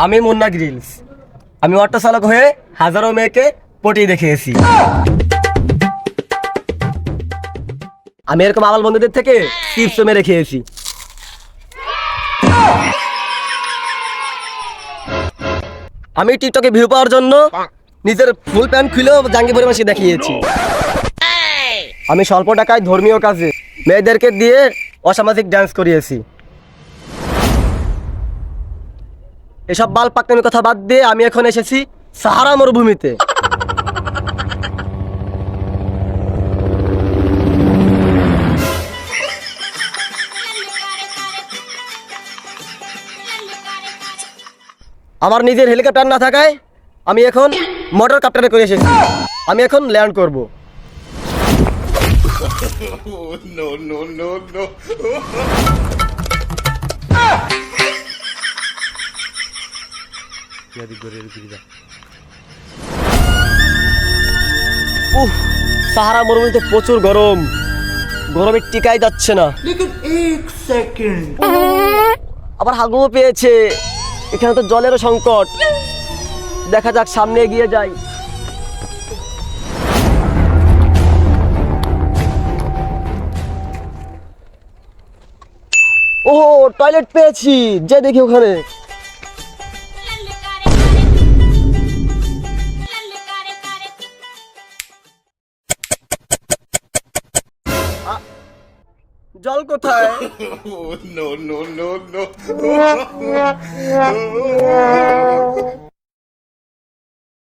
আমি মুন্না গ্রিলস। আমি অটো চালক হয়ে হাজারো মেয়েকে পটিয়ে দেখিয়েছি। আমি এরকম আবাল বন্ধুদের থেকে টিপস মেরে খেয়েছি। আমি টিকটকে ভিউ পাওয়ার জন্য নিজের ফুল প্যান্ট খুলেও জাঙ্গি পরিমাণে দেখিয়েছি। আমি স্বল্প টাকায় ধর্মীয় কাজে মেয়েদেরকে দিয়ে অসামাজিক ডান্স করিয়েছি। এসব বাল পাকনামি কথা বাদ দিয়ে আমি এখন এসেছি সাহারা মরুভূমিতে। আমার নিজের হেলিকপ্টার না থাকায় আমি এখন মোটর কাপ্টারে করে এসেছি। আমি এখন ল্যান্ড করব। সাহারা মরুভূমিতে প্রচুর গরম, গরমে টিকাই যাচ্ছে না। আবার হাগুও পেয়েছে। এখানে তো জলেরও সংকট। দেখা যাক, সামনে এগিয়ে যাই। ওহো, টয়লেট পেয়েছি, যে দেখি ওখানে। জল কোথায়? No, no, no, no.